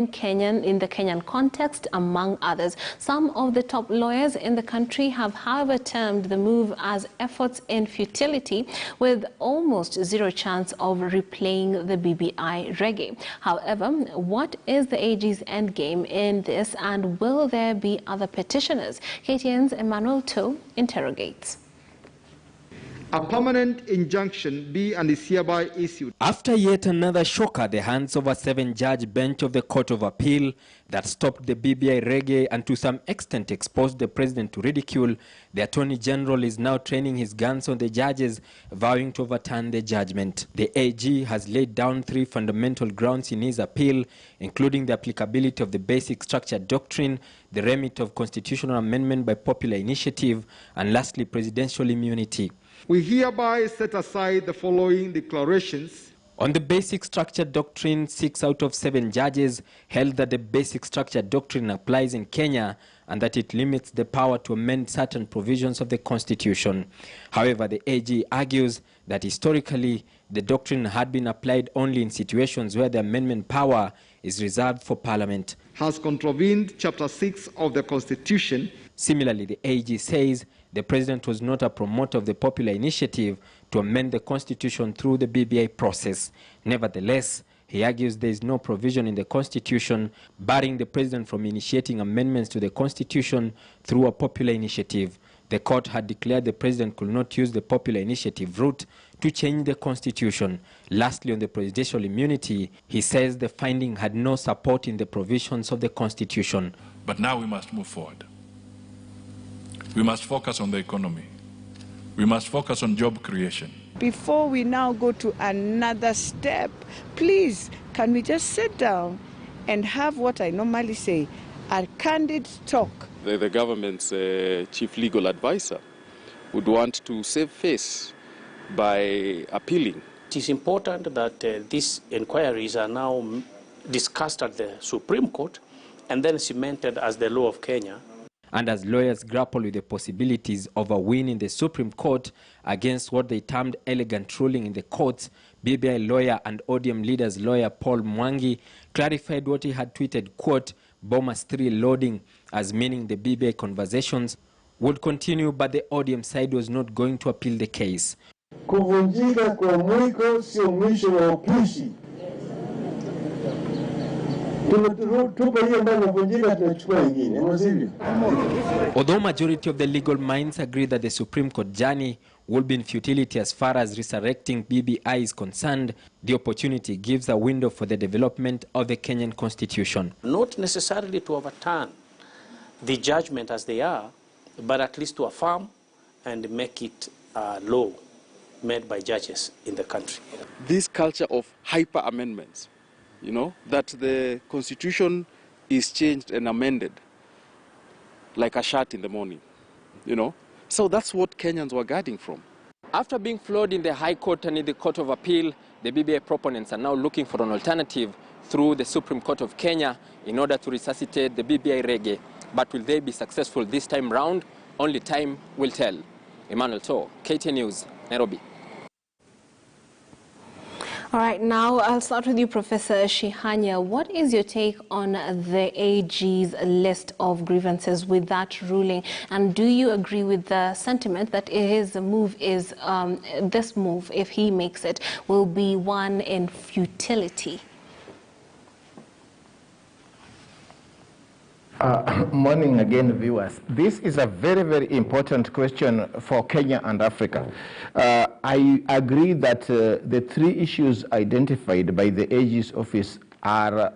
in the Kenyan context, among others. Some of the top lawyers in the country have, however, termed the move as efforts in futility, with almost zero chance of replaying the BBI reggae. However, what is the AG's endgame in this, and will there be other petitioners? KTN's Emmanuel To interrogates. A permanent injunction be and is hereby issued. After yet another shocker at the hands of a 7-judge bench of the Court of Appeal that stopped the BBI reggae and to some extent exposed the president to ridicule, the Attorney General is now training his guns on the judges, vowing to overturn the judgment. The AG has laid down 3 fundamental grounds in his appeal, including the applicability of the basic structure doctrine, the remit of constitutional amendment by popular initiative, and lastly, presidential immunity. We hereby set aside the following declarations. On the basic structure doctrine, 6 out of 7 judges held that the basic structure doctrine applies in Kenya and that it limits the power to amend certain provisions of the Constitution. However, the AG argues that historically, the doctrine had been applied only in situations where the amendment power is reserved for Parliament. Has contravened Chapter 6 of the Constitution. Similarly, the AG says the president was not a promoter of the popular initiative to amend the Constitution through the BBI process. Nevertheless, he argues there is no provision in the Constitution barring the president from initiating amendments to the Constitution through a popular initiative. The court had declared the president could not use the popular initiative route to change the Constitution. Lastly, on the presidential immunity, he says the finding had no support in the provisions of the Constitution. But now we must move forward. We must focus on the economy. We must focus on job creation. Before we now go to another step, please, can we just sit down and have what I normally say, a candid talk? The government's chief legal advisor would want to save face by appealing. It is important that these inquiries are now discussed at the Supreme Court and then cemented as the law of Kenya. And as lawyers grapple with the possibilities of a win in the Supreme Court against what they termed elegant ruling in the courts, BBI lawyer and ODM leader's lawyer Paul Mwangi clarified what he had tweeted, quote, Bomas 3 loading, as meaning the BBI conversations would continue, but the ODM side was not going to appeal the case. Kuvunjika kwa mwiko sio mwisho wa upishi. Although majority of the legal minds agree that the Supreme Court journey will be in futility as far as resurrecting BBI is concerned, the opportunity gives a window for the development of the Kenyan Constitution. Not necessarily to overturn the judgment as they are, but at least to affirm and make it law made by judges in the country. This culture of hyper amendments, you know, that the Constitution is changed and amended like a shirt in the morning, you know. So that's what Kenyans were guarding from. After being flawed in the High Court and in the Court of Appeal, the BBI proponents are now looking for an alternative through the Supreme Court of Kenya in order to resuscitate the BBI reggae. But will they be successful this time round? Only time will tell. Emmanuel To, KTN News, Nairobi. All right, now I'll start with you, Professor Shihanya. What is your take on the AG's list of grievances with that ruling? And do you agree with the sentiment that his move is, this move, if he makes it, will be one in futility? Morning again, viewers. This is a very, very important question for Kenya and Africa. I agree that the 3 issues identified by the AG's office are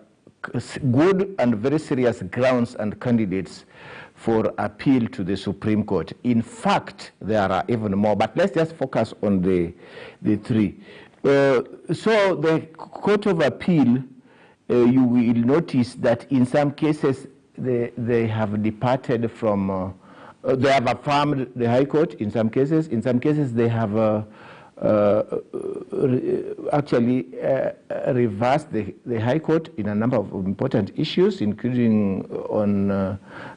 good and very serious grounds and candidates for appeal to the Supreme Court. In fact, there are even more, but let's just focus on the 3. So the Court of Appeal, you will notice that in some cases, they have departed from, they have affirmed the High Court in some cases. In some cases, they have actually reversed the High Court in a number of important issues, including on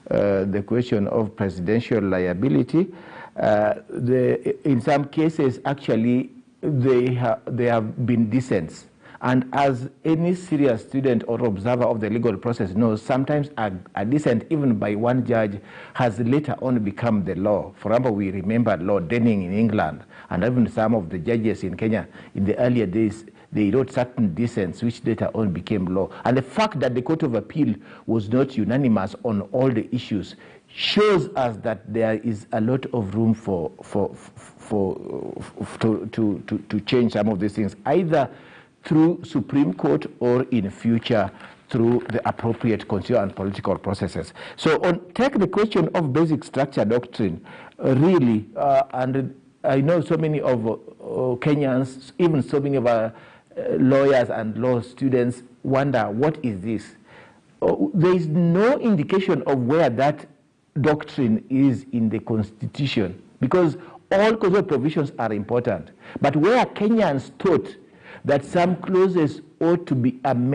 the question of presidential liability. In some cases, actually, they have been dissents. And as any serious student or observer of the legal process knows, sometimes a dissent, even by one judge, has later on become the law. For example, we remember Lord Denning in England, and even some of the judges in Kenya in the earlier days, they wrote certain dissents which later on became law. And the fact that the Court of Appeal was not unanimous on all the issues shows us that there is a lot of room to change some of these things, either through Supreme Court or in future through the appropriate constitutional and political processes. So take the question of basic structure doctrine, really, and I know so many of Kenyans, even so many of our lawyers and law students wonder, what is this? There is no indication of where that doctrine is in the Constitution, because all constitutional provisions are important. But where Kenyans thought that some clauses ought to be can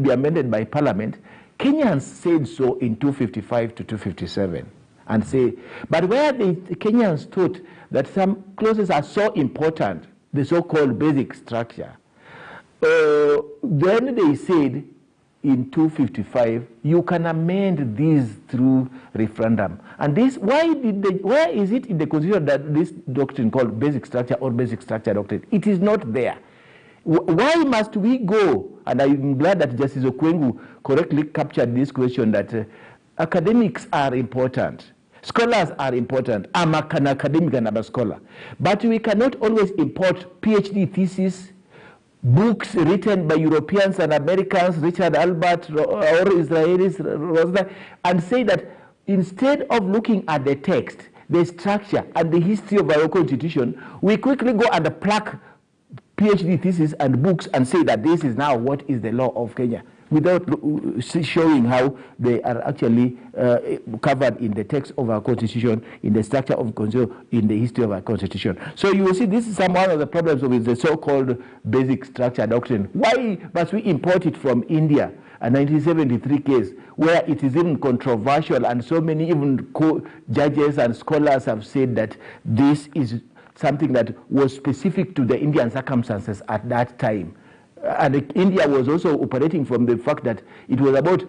be amended by Parliament, Kenyans said so in 255 to 257, and say, but where the Kenyans thought that some clauses are so important, the so-called basic structure, then they said in 255, you can amend these through referendum. And this, why is it in the Constitution that this doctrine called basic structure or basic structure doctrine? It is not there. Why must we go? And I'm glad that Justice Okwengu correctly captured this question, that academics are important. Scholars are important. I'm an academic and I'm a scholar. But we cannot always import PhD theses, books written by Europeans and Americans, Richard Albert or Israelis, and say that instead of looking at the text, the structure, and the history of our Constitution, we quickly go and pluck PhD theses and books and say that this is now what is the law of Kenya, without showing how they are actually covered in the text of our Constitution, in the structure of Constitution, in the history of our Constitution. So you will see this is one of the problems with the so-called basic structure doctrine. Why must we import it from India, a 1973 case, where it is even controversial, and so many even judges and scholars have said that this is something that was specific to the Indian circumstances at that time. And India was also operating from the fact that it was about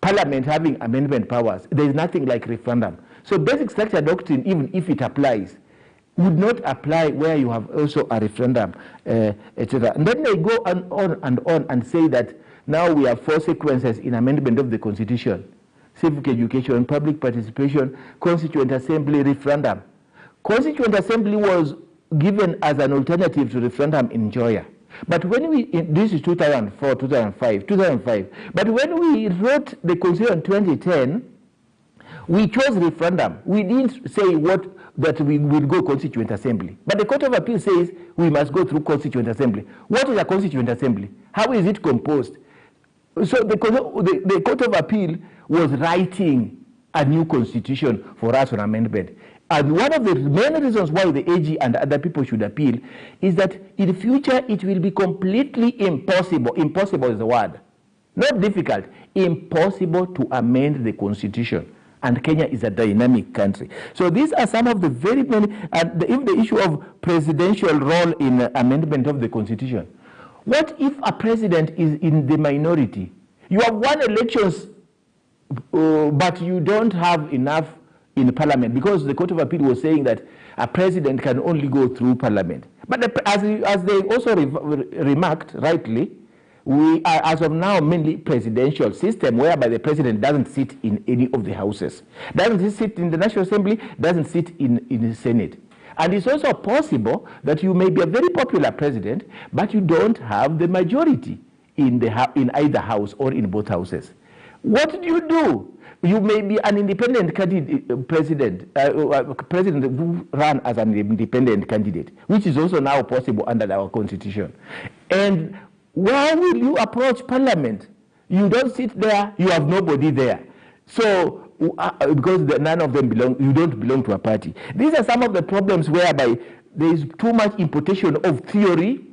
Parliament having amendment powers. There is nothing like referendum. So basic structure doctrine, even if it applies, would not apply where you have also a referendum, etc. And then they go on and say that now we have 4 sequences in amendment of the Constitution: civic education, public participation, constituent assembly, referendum. Constituent assembly was given as an alternative to referendum in Joya. But when this is 2004, 2005. But when we wrote the Constitution in 2010, we chose referendum. We didn't say that we will go Constituent Assembly. But the Court of Appeal says we must go through Constituent Assembly. What is a Constituent Assembly? How is it composed? So the Court of Appeal was writing a new constitution for us on amendment. And one of the main reasons why the AG and other people should appeal is that in the future it will be completely impossible, impossible is the word, not difficult, impossible to amend the Constitution. And Kenya is a dynamic country. So these are some of the very many, and if the issue of presidential role in amendment of the Constitution. What if a president is in the minority? You have won elections, but you don't have enough in Parliament, because the Court of Appeal was saying that a president can only go through Parliament. But as they also remarked rightly, we are as of now mainly presidential system, whereby the president doesn't sit in any of the houses, doesn't sit in the National Assembly, doesn't sit in the Senate. And it's also possible that you may be a very popular president, but you don't have the majority in either house or in both houses. What do? You may be an independent candidate, president who ran as an independent candidate, which is also now possible under our Constitution. And why will you approach Parliament? You don't sit there, you have nobody there. So, because none of them you don't belong to a party. These are some of the problems whereby there is too much importation of theory,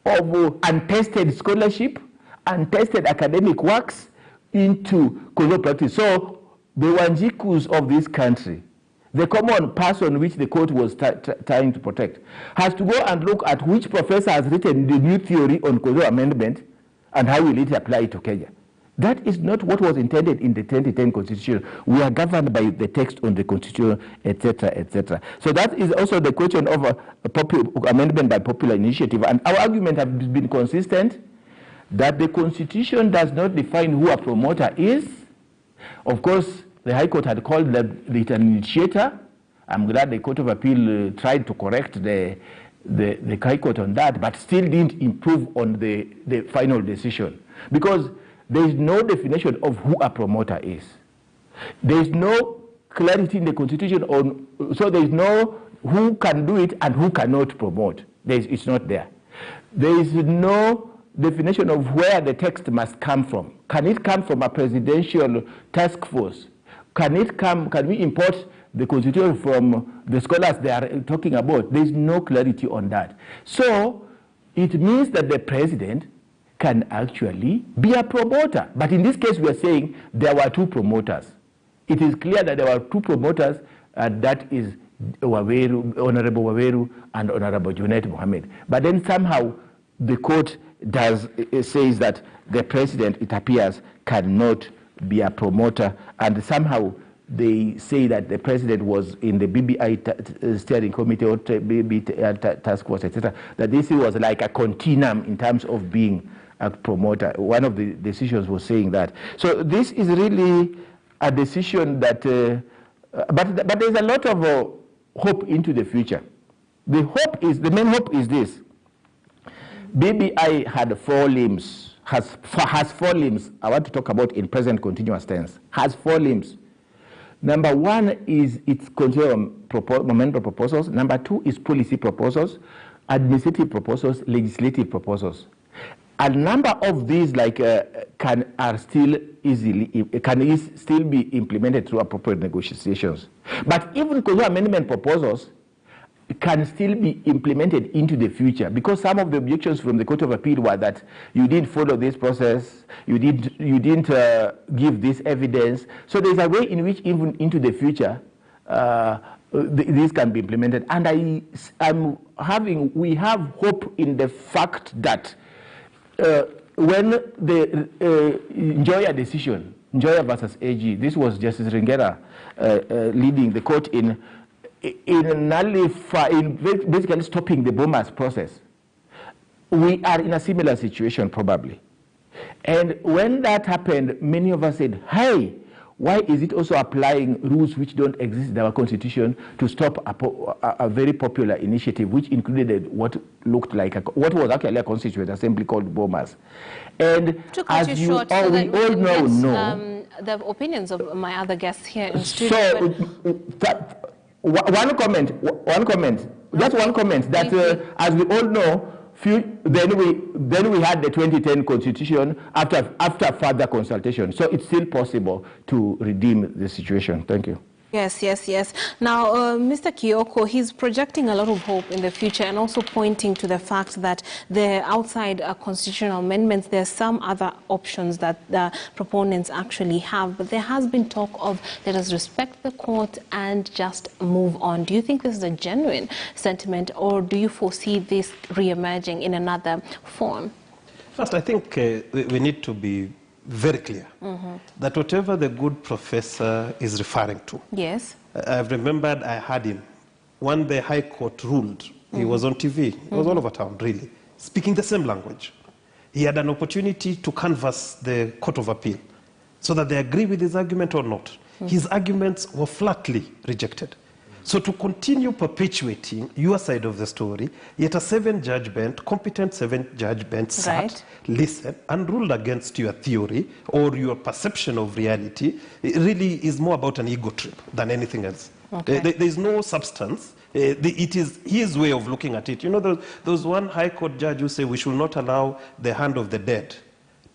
of untested scholarship, untested academic works, into constitutional practice. So the Wanjikus of this country, the common person which the court was trying to protect, has to go and look at which professor has written the new theory on constitutional amendment and how will it apply to Kenya. That is not what was intended in the 2010 Constitution. We are governed by the text on the Constitution, etc., etc. So that is also the question of a amendment by popular initiative. And our argument has been consistent that the Constitution does not define who a promoter is. Of course, the High Court had called it an initiator. I'm glad the Court of Appeal tried to correct the High Court on that, but still didn't improve on the final decision. Because there is no definition of who a promoter is. There is no clarity in the Constitution on, so there is no who can do it and who cannot promote. It's not there. There is no definition of where the text must come from. Can it come from a presidential task force? Can we import the Constitution from the scholars they are talking about? There is no clarity on that. So it means that the president can actually be a promoter. But in this case, we are saying there were two promoters. It is clear that there were two promoters, and that is Waweru, Honorable Waweru and Honorable Junet Mohammed. But then somehow the court says that the president, it appears, cannot be a promoter, and somehow they say that the president was in the BBI steering committee or BBI task force, etc., that this was like a continuum in terms of being a promoter. One of the decisions was saying that. So this is really a decision that, but there's a lot of hope into the future. The main hope is this. BBI had 4 limbs, has 4 limbs. I want to talk about in present continuous tense. Has 4 limbs. Number 1 is its momentum proposals. Number 2 is policy proposals, administrative proposals, legislative proposals. A number of these can still be implemented through appropriate negotiations. But even constitutional amendment proposals can still be implemented into the future, because some of the objections from the Court of Appeal were that you didn't follow this process, you didn't give this evidence. So there's a way in which even into the future this can be implemented. And we have hope in the fact that when the Njoya decision, Njoya versus AG, this was Justice Ringera leading the court in basically stopping the bombers process. We are in a similar situation probably. And when that happened, many of us said, hey, why is it also applying rules which don't exist in our constitution to stop a very popular initiative which included what looked like what was actually a constituent assembly called bombers? And as we all know, the opinions of my other guests here in studio. So, one comment. Just one comment that, as we all know, then we had the 2010 Constitution after further consultation. So it's still possible to redeem the situation. Thank you. Yes. Now, Mr. Kioko, he's projecting a lot of hope in the future and also pointing to the fact that outside constitutional amendments, there are some other options that the proponents actually have. But there has been talk of let us respect the court and just move on. Do you think this is a genuine sentiment, or do you foresee this re-emerging in another form? First, I think we need to be very clear that whatever the good professor is referring to. Yes. I've remembered I had him when the High Court ruled. He was on TV. He was all over town, really, speaking the same language. He had an opportunity to canvass the Court of Appeal so that they agree with his argument or not. His arguments were flatly rejected. So to continue perpetuating your side of the story, yet a 7-judge bench, competent 7-judge bench sat, listened, and ruled against your theory or your perception of reality, it really is more about an ego trip than anything else. There is no substance. It is his way of looking at it. You know, there was one High Court judge who said we should not allow the hand of the dead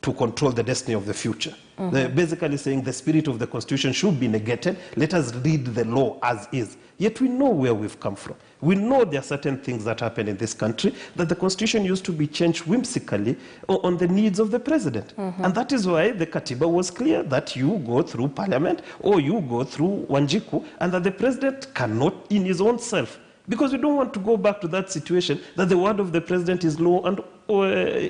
to control the destiny of the future. They're basically saying the spirit of the Constitution should be negated. Let us read the law as is. Yet we know where we've come from. We know there are certain things that happen in this country, that the Constitution used to be changed whimsically on the needs of the president. And that is why the Katiba was clear that you go through Parliament or you go through Wanjiku, and that the president cannot in his own self. Because we don't want to go back to that situation that the word of the president is law and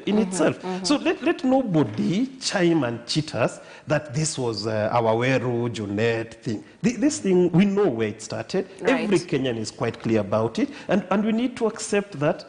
in itself. So let nobody chime and cheat us that this was our Weru, Junet thing. This thing, we know where it started. Right. Every Kenyan is quite clear about it. And we need to accept that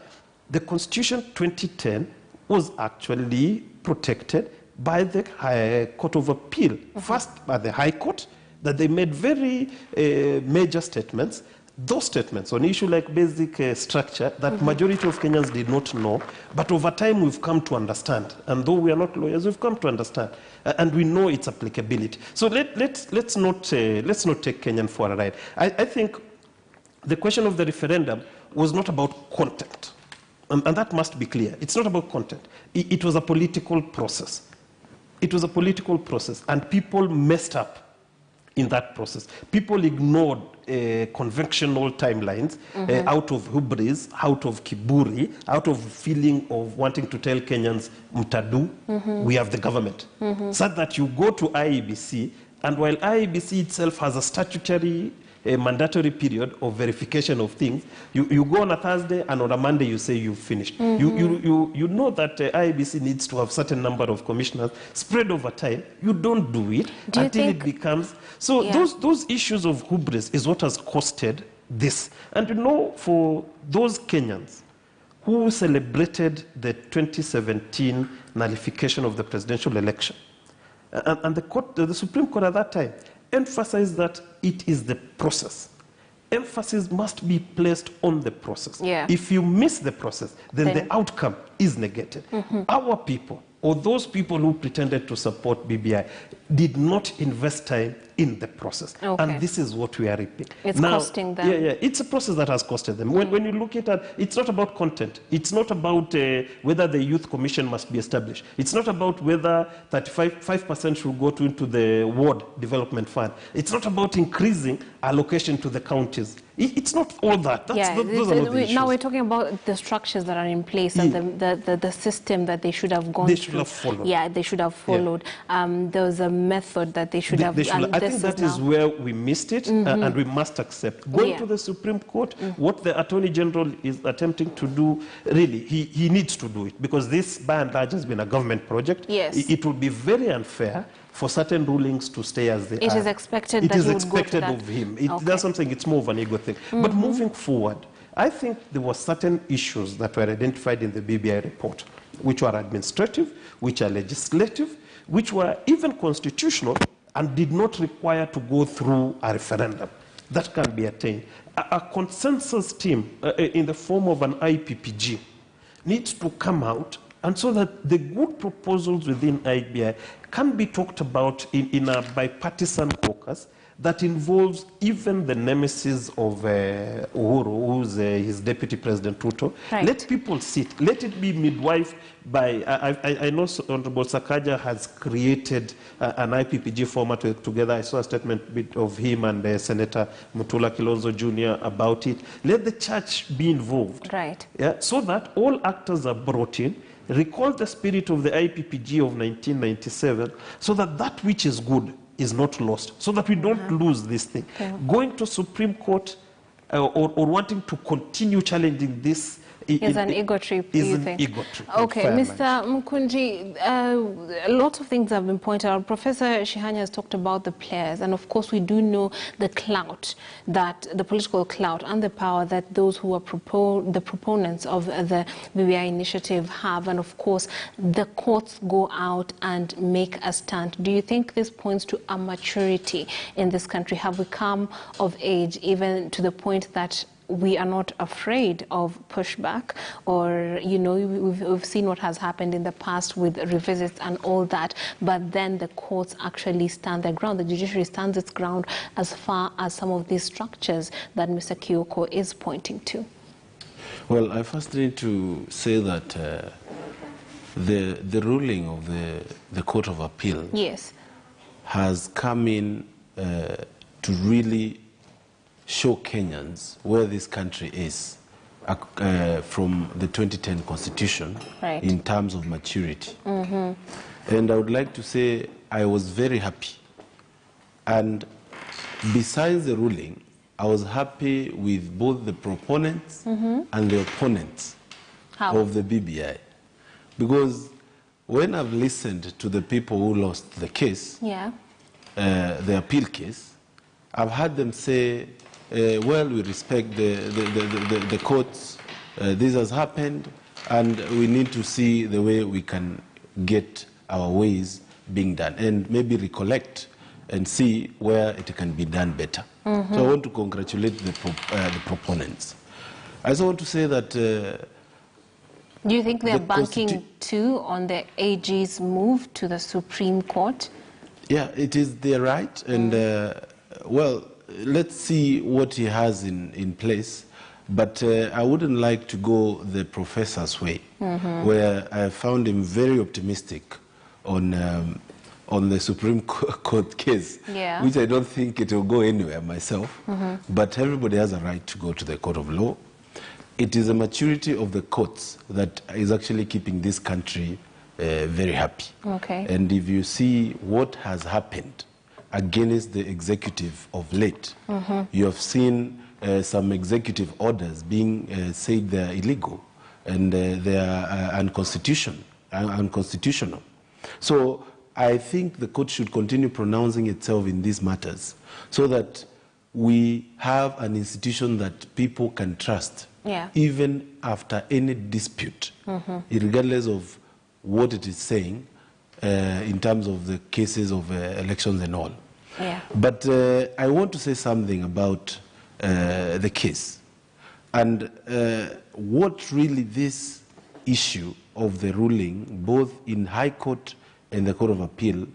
the Constitution 2010 was actually protected by the High Court of Appeal. First, by the High Court, that they made very major statements. Those statements on issue like basic structure that majority of Kenyans did not know, but over time we've come to understand. And though we are not lawyers, we've come to understand, and we know its applicability. So let's not take Kenyan for a ride. I think the question of the referendum was not about content, and that must be clear. It's not about content. It was a political process. It was a political process, and people messed up in that process. People ignored conventional timelines out of hubris, out of kiburi, out of feeling of wanting to tell Kenyans, mtadu, we have the government. So that you go to IEBC, and while IEBC itself has a statutory mandatory period of verification of things, you go on a Thursday and on a Monday you say you've finished. You know that IEBC needs to have certain number of commissioners spread over time. You don't do it until it becomes... So those issues of hubris is what has costed this. And you know, for those Kenyans who celebrated the 2017 nullification of the presidential election, and the Supreme Court at that time emphasized that it is the process. Emphasis must be placed on the process. If you miss the process, then the outcome is negated. Our people, or those people who pretended to support BBI, did not invest time in the process. And this is what we are reaping. It's costing them. It's a process that has costed them. When you look at it, it's not about content. It's not about whether the youth commission must be established. It's not about whether 5% should go into the ward development fund. It's not about increasing allocation to the counties. It's not all that. Those are not the issues. Now we're talking about the structures that are in place and the system that they should have gone through. They should have followed. They should have followed. There was a method that they should have... I think that is where we missed it, and we must accept. Going to the Supreme Court, what the Attorney General is attempting to do, really, he needs to do it, because this, by and large, has been a government project. It will be very unfair for certain rulings to stay as they are. It is expected that he would go to that. It is expected of him. There's something, it's more of an ego thing. But moving forward, I think there were certain issues that were identified in the BBI report, which were administrative, which are legislative, which were even constitutional, and did not require to go through a referendum. That can be attained. A consensus team in the form of an IPPG needs to come out, and so that the good proposals within IBI can be talked about in a bipartisan caucus that involves even the nemesis of Uhuru, who's his deputy president, Ruto. Let people sit. Let it be midwife by... I know Honorable Sakaja has created an IPPG format together. I saw a statement of him and Senator Mutula Kilonzo Jr. about it. Let the church be involved. So that all actors are brought in. Recall the spirit of the IPPG of 1997, so that that which is good is not lost, so that we don't lose this thing. Going to Supreme Court or wanting to continue challenging this is an ego trip, do you think? Okay, Mr. Mkunji, a lot of things have been pointed out. Professor Shihanya has talked about the players, and of course we do know the clout, that the political clout and the power that those who are the proponents of the BBI initiative have, and of course the courts go out and make a stand. Do you think this points to a maturity in this country? Have we come of age even to the point that we are not afraid of pushback? Or, you know, we've seen what has happened in the past with revisits and all that, but then the courts actually stand their ground. The judiciary stands its ground as far as some of these structures that Mr. Kioko is pointing to. Well, I first need to say that the ruling of the Court of Appeal yes. has come in to really show Kenyans where this country is from the 2010 Constitution right. in terms of maturity. And I would like to say I was very happy. And besides the ruling, I was happy with both the proponents and the opponents of the BBI. Because when I've listened to the people who lost the case, the appeal case, I've heard them say, well, we respect the courts, this has happened, and we need to see the way we can get our ways being done, and maybe recollect and see where it can be done better. So I want to congratulate the proponents. I also want to say that... do you think they're banking too on the AG's move to the Supreme Court? Yeah, it is their right, and well, let's see what he has in place. But I wouldn't like to go the professor's way, where I found him very optimistic on the Supreme Court case, which I don't think it will go anywhere myself. But everybody has a right to go to the court of law. It is a maturity of the courts that is actually keeping this country very happy. And if you see what has happened against the executive of late, you have seen some executive orders being said they are illegal and they are unconstitutional. So I think the court should continue pronouncing itself in these matters so that we have an institution that people can trust, even after any dispute, regardless of what it is saying in terms of the cases of elections and all. But I want to say something about the case and what really this issue of the ruling, both in High Court and the Court of Appeal,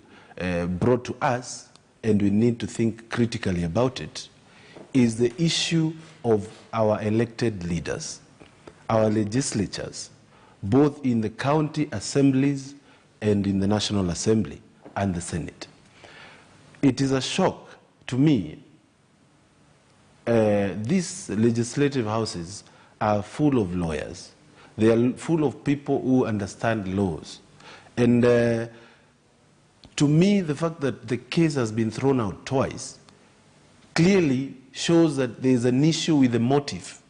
brought to us, and we need to think critically about it, is the issue of our elected leaders, our legislatures, both in the county assemblies and in the National Assembly and the Senate. It is a shock to me. These legislative houses are full of lawyers. They are full of people who understand laws. And to me, the fact that the case has been thrown out twice clearly shows that there is an issue with the motive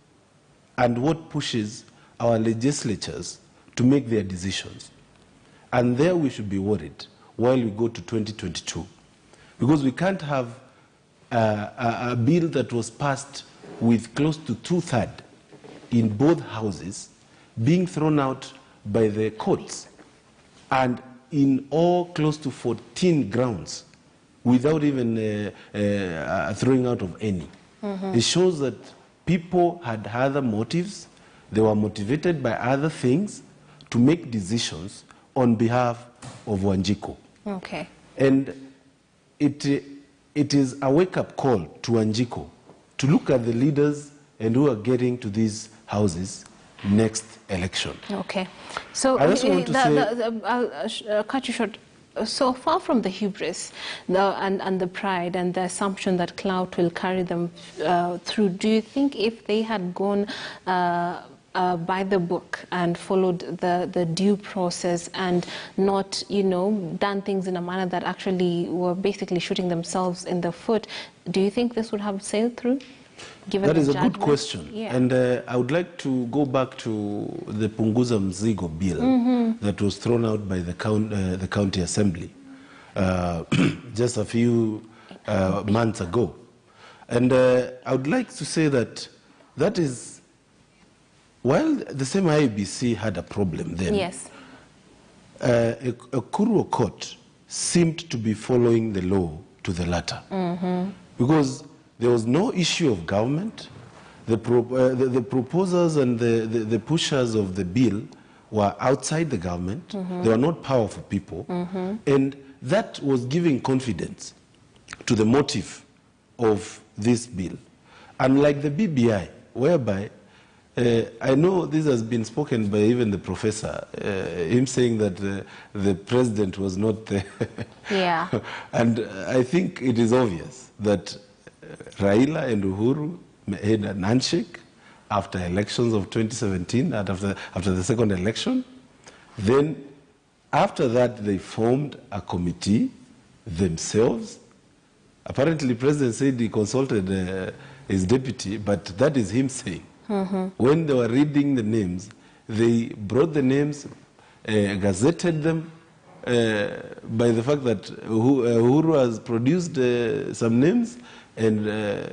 and what pushes our legislatures to make their decisions. And there we should be worried while we go to 2022. Because we can't have a bill that was passed with close to 2/3 in both houses being thrown out by the courts and in all close to 14 grounds without even throwing out of any. It shows that people had other motives. They were motivated by other things to make decisions on behalf of Wanjiku. And it is a wake-up call to Wanjiku to look at the leaders and who are getting to these houses next election. So I just want to I'll cut you short. So far from the hubris and the pride and the assumption that clout will carry them through, do you think if they had gone by the book and followed the due process and not, done things in a manner that actually were basically shooting themselves in the foot, do you think this would have sailed through? That is a good question. And I would like to go back to the Punguza Mzigo bill that was thrown out by the county assembly just a few months ago. And I would like to say that is, while the same IEBC had a problem then, a Kuru court seemed to be following the law to the letter. Because there was no issue of government. The proposers and the pushers of the bill were outside the government. They were not powerful people. And that was giving confidence to the motive of this bill. Unlike the BBI, whereby I know this has been spoken by even the professor, him saying that the president was not there. Yeah. And I think it is obvious that Raila and Uhuru had an handshake after elections of 2017, and after the second election. Then after that, they formed a committee themselves. Apparently, the president said he consulted his deputy, but that is him saying. When they were reading the names, they brought the names, gazetted them by the fact that Uhuru has produced some names and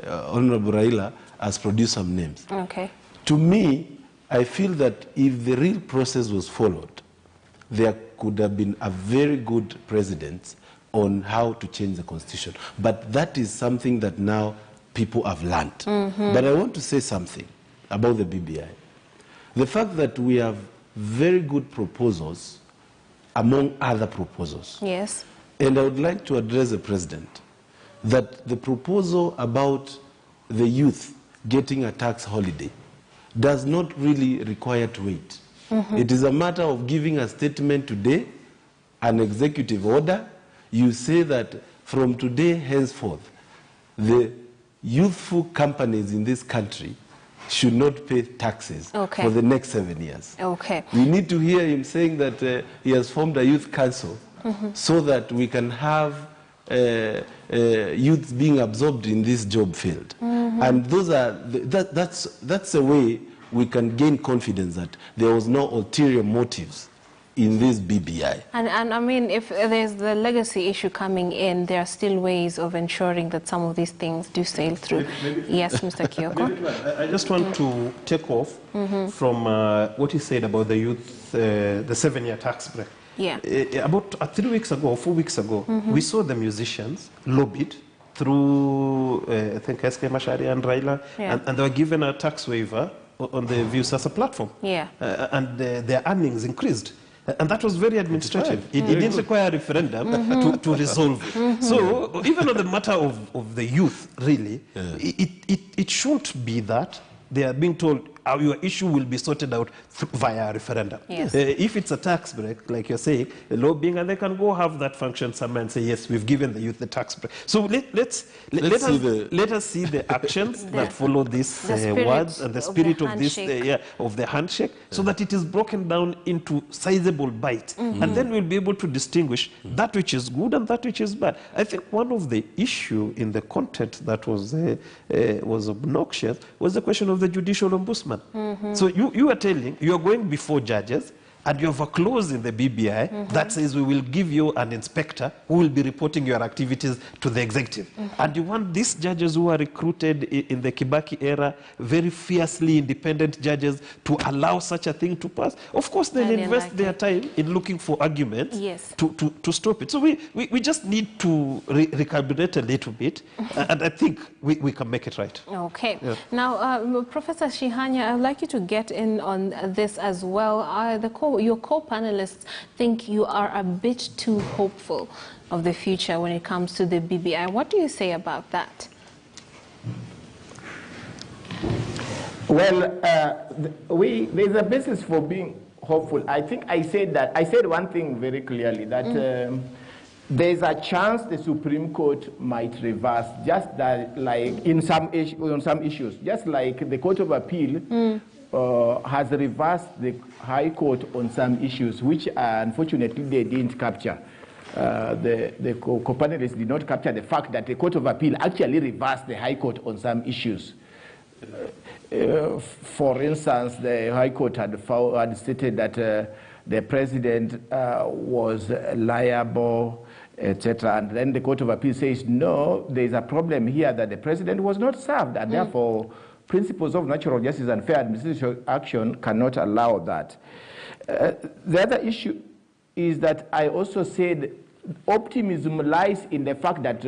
Honorable Raila has produced some names. Okay. To me, I feel that if the real process was followed, there could have been a very good precedent on how to change the constitution. But that is something that now people have learned. But I want to say something about the BBI. The fact that we have very good proposals among other proposals. Yes. And I would like to address the president that the proposal about the youth getting a tax holiday does not really require to wait. It is a matter of giving a statement today, an executive order. You say that from today henceforth, the youthful companies in this country should not pay taxes for the next 7 years. Okay. We need to hear him saying that he has formed a youth council so that we can have youth being absorbed in this job field. And those are that's a way we can gain confidence that there was no ulterior motives in this BBI. And I mean, if there's the legacy issue coming in, there are still ways of ensuring that some of these things do sail through. Yes, Mr. Kioko. I just want to take off from what he said about the youth, the 7-year tax break. Yeah. About 3 weeks ago, 4 weeks ago, we saw the musicians lobbied through, I think, SK Mashari and Raila, and they were given a tax waiver on the Views as a platform. Yeah. And their earnings increased. And that was very administrative. It didn't require a referendum to resolve it. So even on the matter of the youth, really, it shouldn't be that they are being told your issue will be sorted out via a referendum. Yes. If it's a tax break, like you're saying, lobbying, and they can go have that function somewhere and say, yes, we've given the youth the tax break. So let us see the actions that follow these words and the spirit of this of the handshake, so that it is broken down into sizable bites, and then we'll be able to distinguish that which is good and that which is bad. I think one of the issue in the content that was obnoxious was the question of the judicial ombudsman. So you are telling, you are going before judges, and you have a clause in the BBI that says we will give you an inspector who will be reporting your activities to the executive. And you want these judges who are recruited in the Kibaki era, very fiercely independent judges, to allow such a thing to pass? Of course, they'll invest their time in looking for arguments to stop it. So we just need to recalibrate a little bit, and I think we can make it right. Okay. Yeah. Now, Professor Shihanya, I'd like you to get in on this as well. Your co-panelists think you are a bit too hopeful of the future when it comes to the BBI. What do you say about that? Well, there's a basis for being hopeful. I think I said one thing very clearly, that there's a chance the Supreme Court might reverse, just that, like on some issues, just like the Court of Appeal has reversed the High Court on some issues, which unfortunately they didn't capture. The co-panelists did not capture the fact that the Court of Appeal actually reversed the High Court on some issues. For instance, the High Court had stated that the president was liable, etc. And then the Court of Appeal says, no, there is a problem here that the president was not served, and therefore principles of natural justice and fair administrative action cannot allow that. The other issue is that I also said optimism lies in the fact that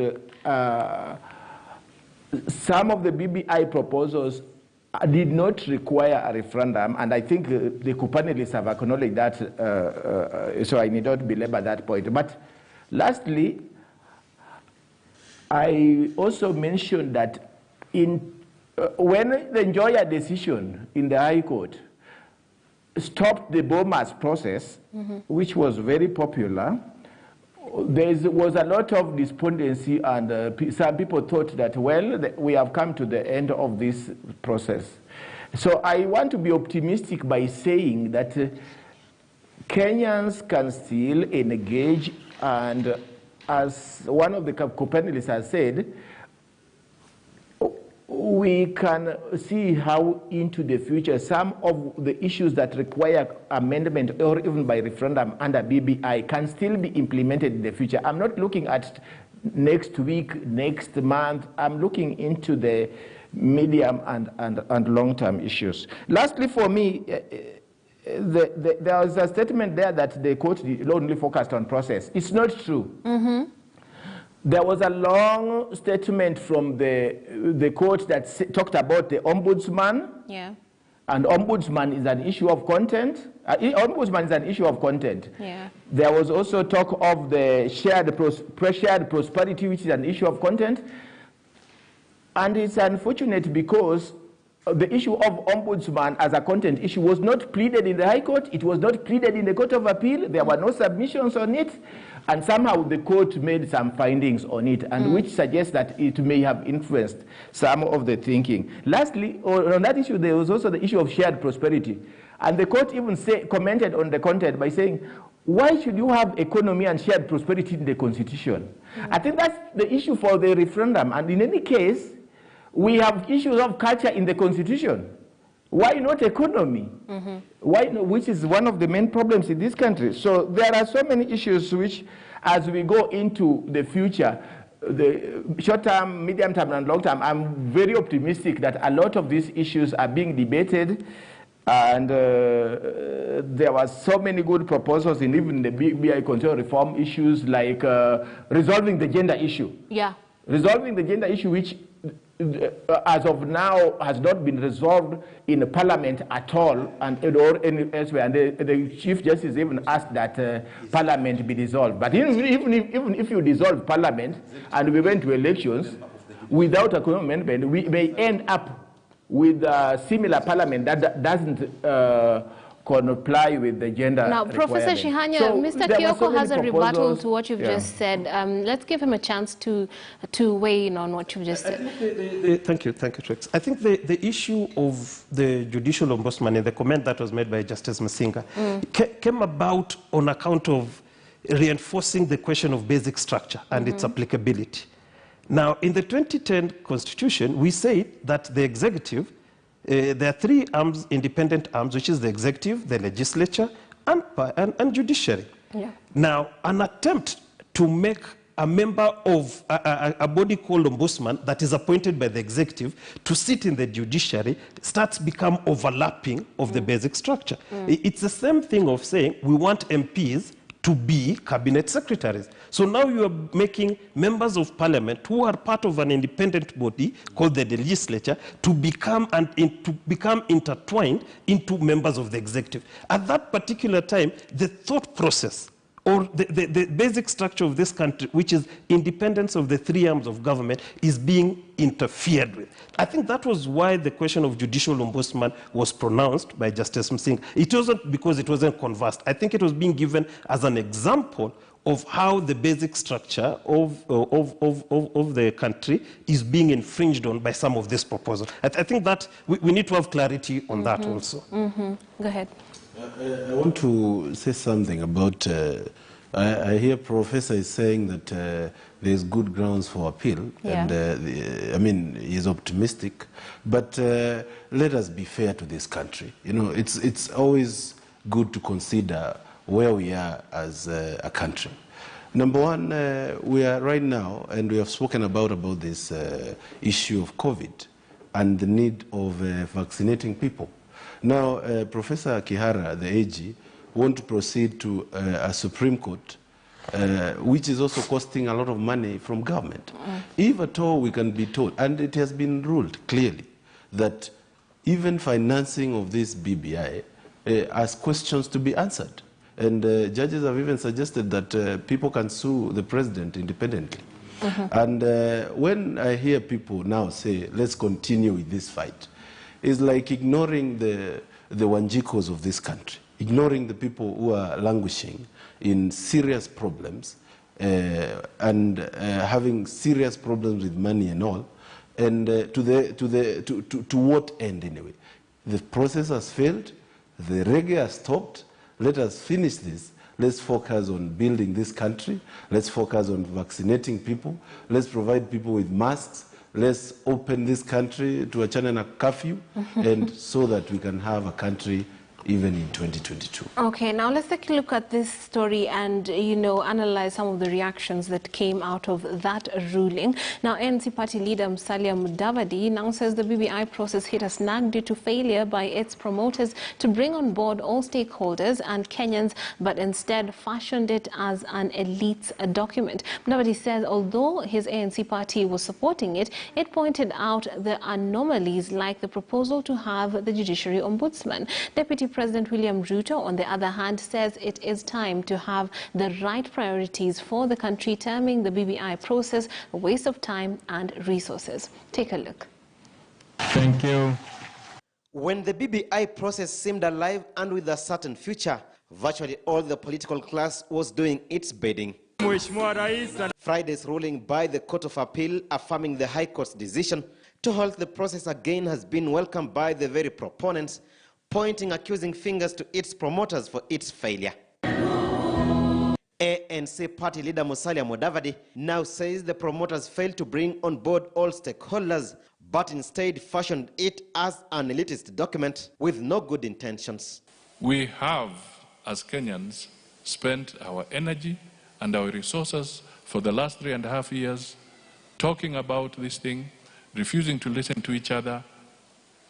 some of the BBI proposals did not require a referendum, and I think the co-panelists have acknowledged that, so I need not belabor that point. But lastly, I also mentioned that in when the Njoya decision in the High Court stopped the Bomas process, which was very popular, there was a lot of despondency, and some people thought that, well, we have come to the end of this process. So I want to be optimistic by saying that Kenyans can still engage, and as one of the co-panelists has said, we can see how into the future some of the issues that require amendment or even by referendum under BBI can still be implemented in the future. I'm not looking at next week, next month. I'm looking into the medium and long-term issues. Lastly, for me, there was a statement there that the court only focused on process. It's not true. There was a long statement from the court that talked about the ombudsman. Yeah. And ombudsman is an issue of content. Ombudsman is an issue of content. Yeah. There was also talk of the shared prosperity, which is an issue of content. And it's unfortunate because the issue of ombudsman as a content issue was not pleaded in the High Court. It was not pleaded in the Court of Appeal. There were no submissions on it. And somehow the court made some findings on it, and which suggests that it may have influenced some of the thinking. Lastly, on that issue, there was also the issue of shared prosperity. And the court even commented on the content by saying, why should you have economy and shared prosperity in the Constitution? I think that's the issue for the referendum. And in any case, we have issues of culture in the Constitution. Why not economy? Why not, which is one of the main problems in this country. So there are so many issues which, as we go into the future, the short term, medium term, and long term, I'm very optimistic that a lot of these issues are being debated. And there were so many good proposals in even the BBI control reform issues, like resolving the gender issue. Yeah. Resolving the gender issue, which as of now has not been resolved in Parliament at all, and or elsewhere. And the Chief Justice even asked that Parliament be dissolved. But even if you dissolve Parliament and we went to elections without a common amendment, we may end up with a similar Parliament that doesn't comply with the gender Now, Professor Shihanya, so Mr. Kioko has a rebuttal to what you've just said. Let's give him a chance to weigh in on what you've just said. Thank you, Trix. I think the issue of the judicial ombudsman and the comment that was made by Justice Masinga came about on account of reinforcing the question of basic structure and its applicability. Now, in the 2010 Constitution, we say that the executive, there are three arms, independent arms, which is the executive, the legislature, and judiciary. Yeah. Now, an attempt to make a member of a body called ombudsman that is appointed by the executive to sit in the judiciary starts become overlapping of the basic structure. It's the same thing of saying we want MPs to be cabinet secretaries. So now you are making members of parliament who are part of an independent body called the legislature to become intertwined into members of the executive. At that particular time, the thought process or the basic structure of this country, which is independence of the three arms of government, is being interfered with. I think that was why the question of judicial ombudsman was pronounced by Justice Masinga. It wasn't because it wasn't conversed. I think it was being given as an example of how the basic structure of the country is being infringed on by some of these proposals. I think that we need to have clarity on that also. Go ahead. I want to say something about, I hear Professor is saying that there's good grounds for appeal, and I mean, he's optimistic, but let us be fair to this country. You know, it's always good to consider where we are as a country. Number one, we are right now, and we have spoken about this issue of COVID and the need of vaccinating people. Now, Professor Kihara, the AG, want to proceed to a Supreme Court, which is also costing a lot of money from government. If at all we can be told, and it has been ruled clearly, that even financing of this BBI has questions to be answered. And judges have even suggested that people can sue the president independently. And when I hear people now say, let's continue with this fight, it's like ignoring the Wanjikos of this country, ignoring the people who are languishing in serious problems and having serious problems with money and all. And to what end anyway? The process has failed. The reggae has stopped. Let us finish this. Let's focus on building this country. Let's focus on vaccinating people. Let's provide people with masks. Let's open this country to a China curfew, and so that we can have a country even in 2022. Okay, now let's take a look at this story and, analyze some of the reactions that came out of that ruling. Now, ANC party leader Musalia Mudavadi now says the BBI process hit a snag due to failure by its promoters to bring on board all stakeholders and Kenyans, but instead fashioned it as an elite document. Mudavadi says although his ANC party was supporting it, it pointed out the anomalies like the proposal to have the judiciary ombudsman. Deputy President William Ruto, on the other hand, says it is time to have the right priorities for the country, terming the BBI process a waste of time and resources. Take a look. Thank you. When the BBI process seemed alive and with a certain future, virtually all the political class was doing its bidding. Friday's ruling by the Court of Appeal affirming the High Court's decision to halt the process again has been welcomed by the very proponents, pointing accusing fingers to its promoters for its failure. ANC party leader Musalia Mudavadi now says the promoters failed to bring on board all stakeholders, but instead fashioned it as an elitist document with no good intentions. We have, as Kenyans, spent our energy and our resources for the last 3.5 years talking about this thing, refusing to listen to each other,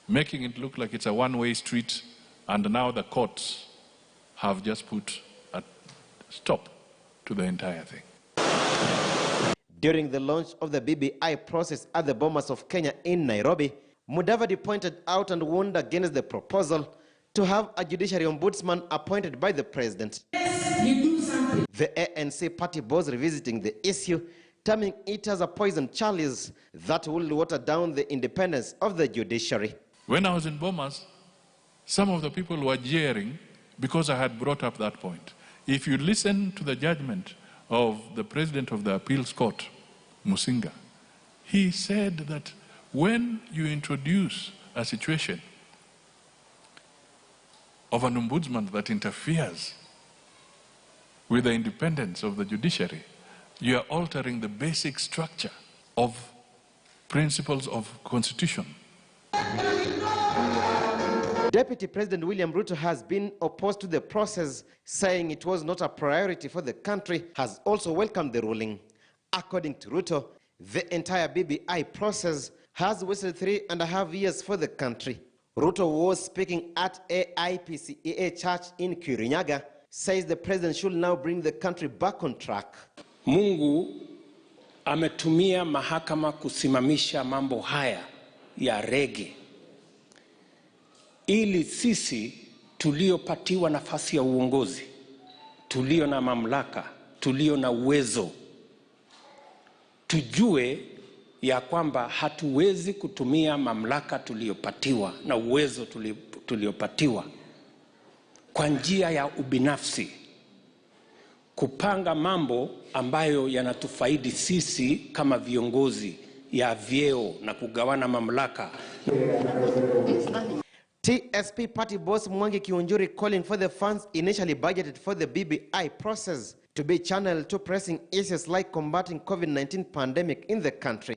making it look like it's a one-way street, and now the courts have just put a stop to the entire thing. During the launch of the BBI process at the Bomas of Kenya in Nairobi, Mudavadi pointed out and warned against the proposal to have a judiciary ombudsman appointed by the president. The ANC party boss revisiting the issue, terming it as a poison chalice that will water down the independence of the judiciary. When I was in Bomas, some of the people were jeering because I had brought up that point. If you listen to the judgment of the president of the appeals court, Musinga, he said that when you introduce a situation of an ombudsman that interferes with the independence of the judiciary, you are altering the basic structure of principles of constitution. Deputy President William Ruto has been opposed to the process, saying it was not a priority for the country, has also welcomed the ruling. According to Ruto, the entire BBI process has wasted 3.5 years for the country. Ruto was speaking at AIPCEA Church in Kirinyaga, says the president should now bring the country back on track. Mungu ametumia mahakama kusimamisha mambo haya ya rege ili sisi tuliopatiwa nafasi ya uongozi, tulio na mamlaka, tulio na uwezo, tujue ya kwamba hatuwezi kutumia mamlaka tuliopatiwa na uwezo tuliopatiwa kwa njia ya ubinafsi, kupanga mambo ambayo yanatufaidi sisi kama viongozi ya vyeo na kugawana mamlaka. TSP party boss Mwangi Kiunjuri calling for the funds initially budgeted for the BBI process to be channeled to pressing issues like combating COVID-19 pandemic in the country.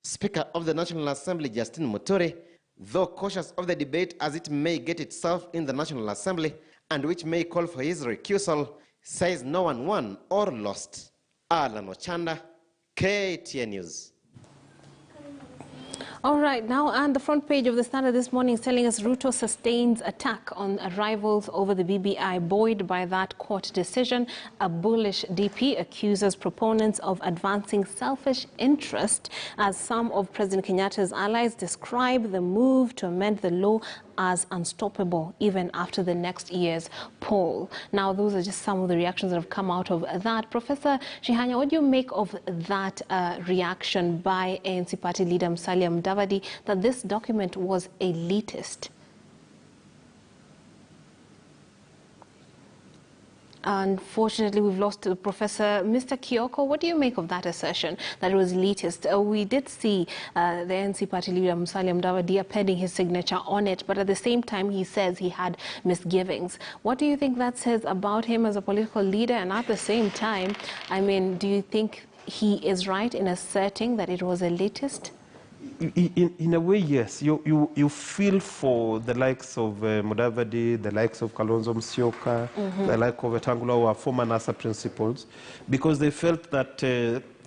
Speaker of the National Assembly Justin Muturi, though cautious of the debate as it may get itself in the National Assembly and which may call for his recusal, says no one won or lost. Alan Ochanda, KTN News. All right, now on the front page of the Standard this morning is telling us Ruto sustains attack on rivals over the BBI, buoyed by that court decision. A bullish DP accuses proponents of advancing selfish interest as some of President Kenyatta's allies describe the move to amend the law as unstoppable even after the next year's poll. Now, those are just some of the reactions that have come out of that. Professor Shihanya, what do you make of that reaction by ANC party leader Musalia Mudavadi that this document was elitist? Unfortunately, we've lost Professor Mr. Kioko. What do you make of that assertion that it was elitist? We did see the ANC party leader Musalia Mudavadi appending his signature on it, but at the same time, he says he had misgivings. What do you think that says about him as a political leader? And at the same time, I mean, do you think he is right in asserting that it was elitist? In a way, yes. You feel for the likes of Mudavadi, the likes of Kalonzo Musyoka, the likes of Wetangula, who are former NASA principals, because they felt that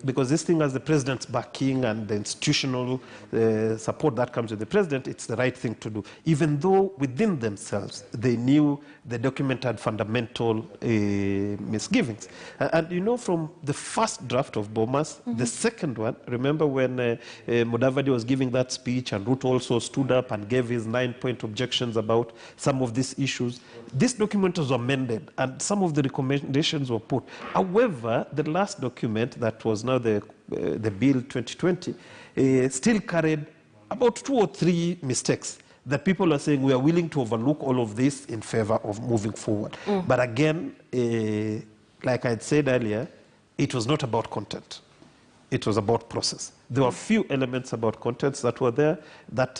because this thing has the president's backing and the institutional support that comes with the president, it's the right thing to do, even though within themselves they knew the document had fundamental misgivings. And you know, from the first draft of Bomas, the second one, remember when Mudavadi was giving that speech and Ruto also stood up and gave his 9-point objections about some of these issues, this document was amended and some of the recommendations were put. However, the last document that was now the Bill 2020 still carried about 2 or 3 mistakes that people are saying we are willing to overlook all of this in favor of moving forward. But again, like I had said earlier, it was not about content. It was about process. There were few elements about contents that were there that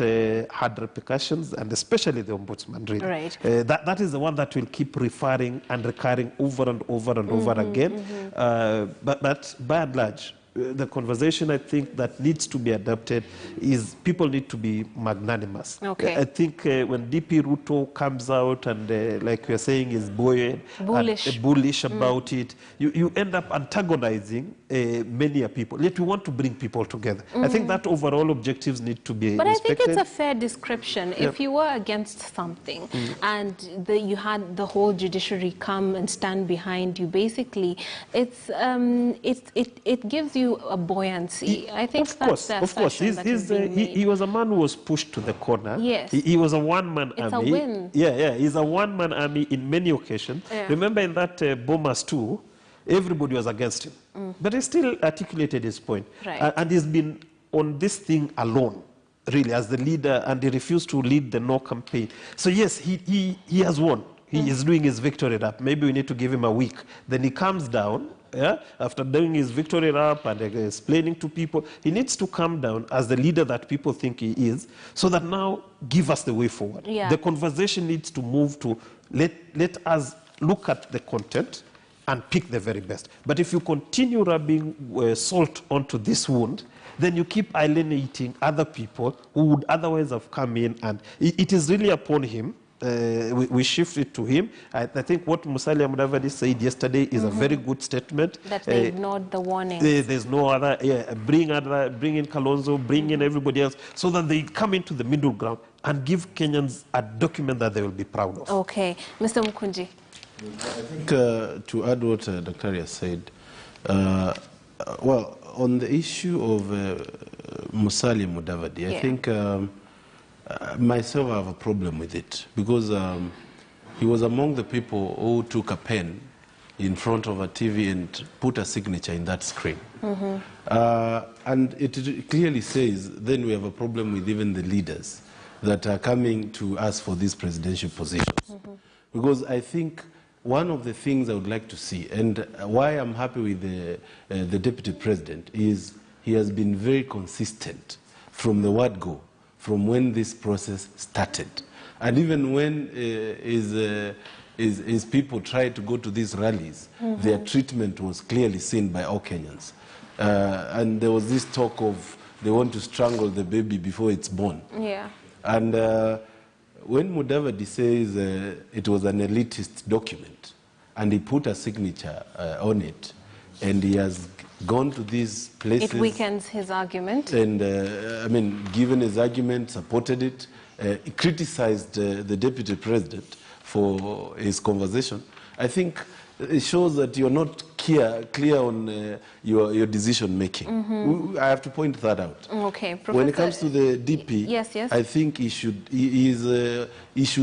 had repercussions, and especially the ombudsman, really. Right. That is the one that will keep referring and recurring over and over and over again. But by and large, the conversation I think that needs to be adopted is people need to be magnanimous. Okay. I think when DP Ruto comes out and like we are saying is bullish about it, you end up antagonizing many people. Yet we want to bring people together. I think that overall objectives need to be respected. I think it's a fair description. Yep. If you were against something and you had the whole judiciary come and stand behind you, basically, it gives you a buoyancy. I think that's the assertion that is being made. He was a man who was pushed to the corner. Yes. He was a one-man army. It's a win. Yeah, he's a one-man army in many occasions. Yeah. Remember in that Bomas too, everybody was against him. But he still articulated his point. Right. And he's been on this thing alone, really, as the leader, and he refused to lead the no campaign. So yes, he has won. He is doing his victory rap. Maybe we need to give him a week. Then he comes down, after doing his victory rap and explaining to people, he needs to come down as the leader that people think he is, so that now give us the way forward. Yeah. The conversation needs to move to let us look at the content and pick the very best. But if you continue rubbing salt onto this wound, then you keep alienating other people who would otherwise have come in, and it is really upon him. We shift it to him. I think what Musalia Mudavadi said yesterday is a very good statement. That they ignored the warnings. There's no other, bring in Kalonzo, bring in everybody else, so that they come into the middle ground and give Kenyans a document that they will be proud of. Okay. Mr. Mukunji. I think to add what Dr. Ria said, well, on the issue of Musalia Mudavadi, I think myself I have a problem with it, because he was among the people who took a pen in front of a TV and put a signature in that screen. And it clearly says then we have a problem with even the leaders that are coming to us for these presidential positions. Because I think one of the things I would like to see, and why I'm happy with the deputy president, is he has been very consistent from the word go, from when this process started. And even when his people tried to go to these rallies, their treatment was clearly seen by all Kenyans. And there was this talk of they want to strangle the baby before it's born. Yeah. And when Mudavadi says it was an elitist document, and he put a signature on it, and he has gone to these places. It weakens his argument. And, I mean, given his argument, supported it, he criticized the deputy president for his conversation. I think it shows that you're not clear on your decision making. I have to point that out. Okay, Professor, when it comes to the DP, yes, I think he should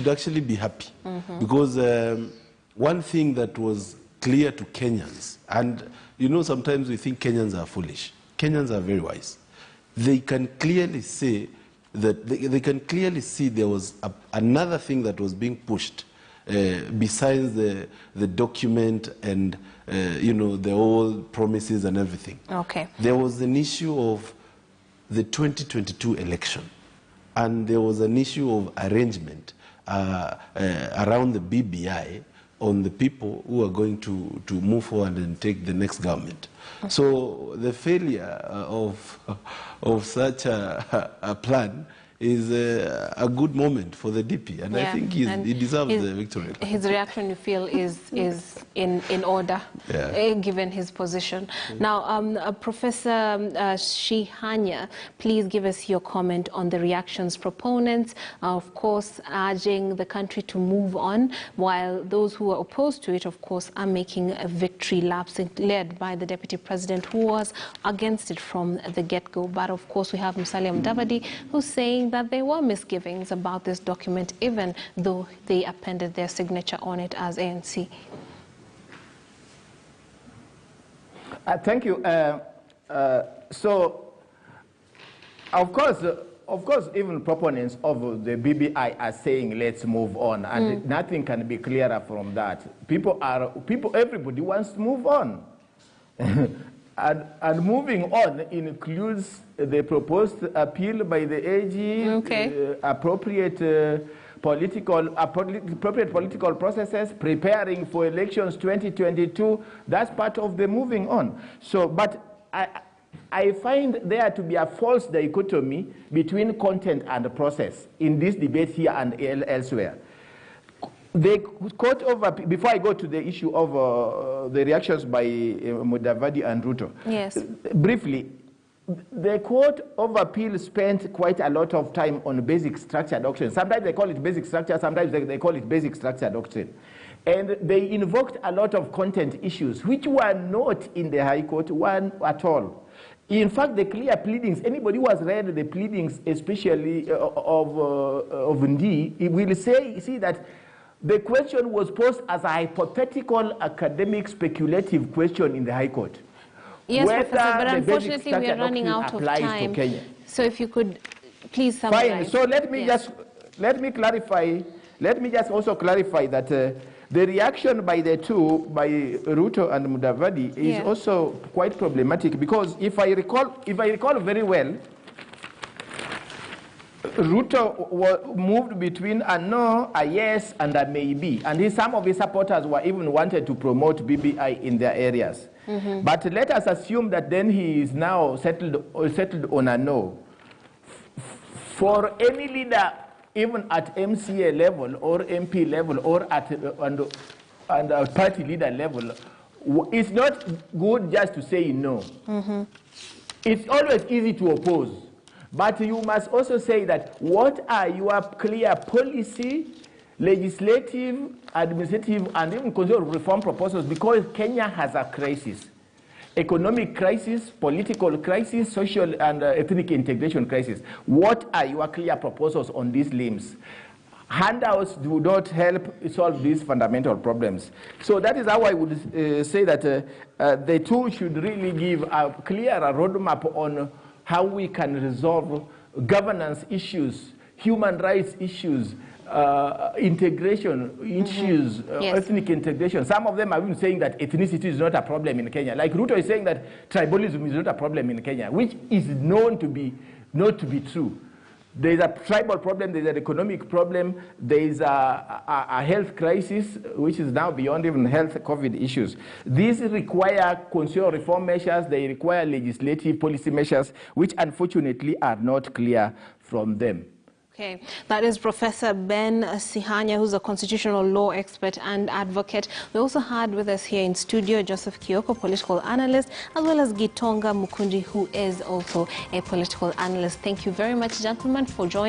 actually be happy because one thing that was clear to Kenyans, and you know sometimes we think Kenyans are foolish. Kenyans are very wise. They can clearly say that they can clearly see there was another thing that was being pushed besides the document and you know, the old promises and everything. Okay. There was an issue of the 2022 election, and there was an issue of arrangement around the BBI on the people who are going to move forward and take the next government. So the failure of such a plan is a good moment for the DP, and I think he deserves the victory. His reaction, you feel, is in order, given his position. Now, Professor Shihanya, please give us your comment on the reactions. Proponents, of course, urging the country to move on, while those who are opposed to it, of course, are making a victory lap, led by the Deputy President, who was against it from the get-go. But, of course, we have Musalia Mudavadi, who's saying that there were misgivings about this document, even though they appended their signature on it as ANC. Thank you. So, of course, even proponents of the BBI are saying, let's move on, and nothing can be clearer from that. Everybody wants to move on. And moving on includes the proposed appeal by the AG, appropriate political processes, preparing for elections 2022. That's part of the moving on. So, but I find there to be a false dichotomy between content and process in this debate here and elsewhere. The court of, before I go to the issue of the reactions by Mudavadi and Ruto, briefly, the Court of Appeal spent quite a lot of time on basic structure doctrine. Sometimes they call it basic structure, sometimes they call it basic structure doctrine. And they invoked a lot of content issues, which were not in the High Court, one at all. In fact, the clear pleadings, anybody who has read the pleadings, especially of Ndi, will see that the question was posed as a hypothetical, academic, speculative question in the High Court. Yes, Professor, but unfortunately we are running out of time. So if you could please summarize. Fine. So let me clarify. Let me just also clarify that the reaction by the two, by Ruto and Mudavadi, is also quite problematic, because if I recall very well, Ruto moved between a no, a yes, and a maybe. And some of his supporters were even wanted to promote BBI in their areas. But let us assume that then he is now settled on a no. For any leader, even at MCA level or MP level or at and party leader level, it's not good just to say no. It's always easy to oppose. But you must also say that what are your clear policy, legislative, administrative, and even constitutional reform proposals, because Kenya has a crisis. Economic crisis, political crisis, social and ethnic integration crisis. What are your clear proposals on these limbs? Handouts do not help solve these fundamental problems. So that is how I would say that the two should really give a clearer roadmap on how we can resolve governance issues, human rights issues, integration issues, ethnic integration. Some of them are even saying that ethnicity is not a problem in Kenya. Like Ruto is saying that tribalism is not a problem in Kenya, which is known to be not to be true. There is a tribal problem, there is an economic problem, there is a health crisis, which is now beyond even health COVID issues. These require constitutional reform measures, they require legislative policy measures, which unfortunately are not clear from them. Okay, that is Professor Ben Sihanya, who's a constitutional law expert and advocate. We also had with us here in studio Joseph Kioko, political analyst, as well as Gitonga Mukundi, who is also a political analyst. Thank you very much, gentlemen, for joining.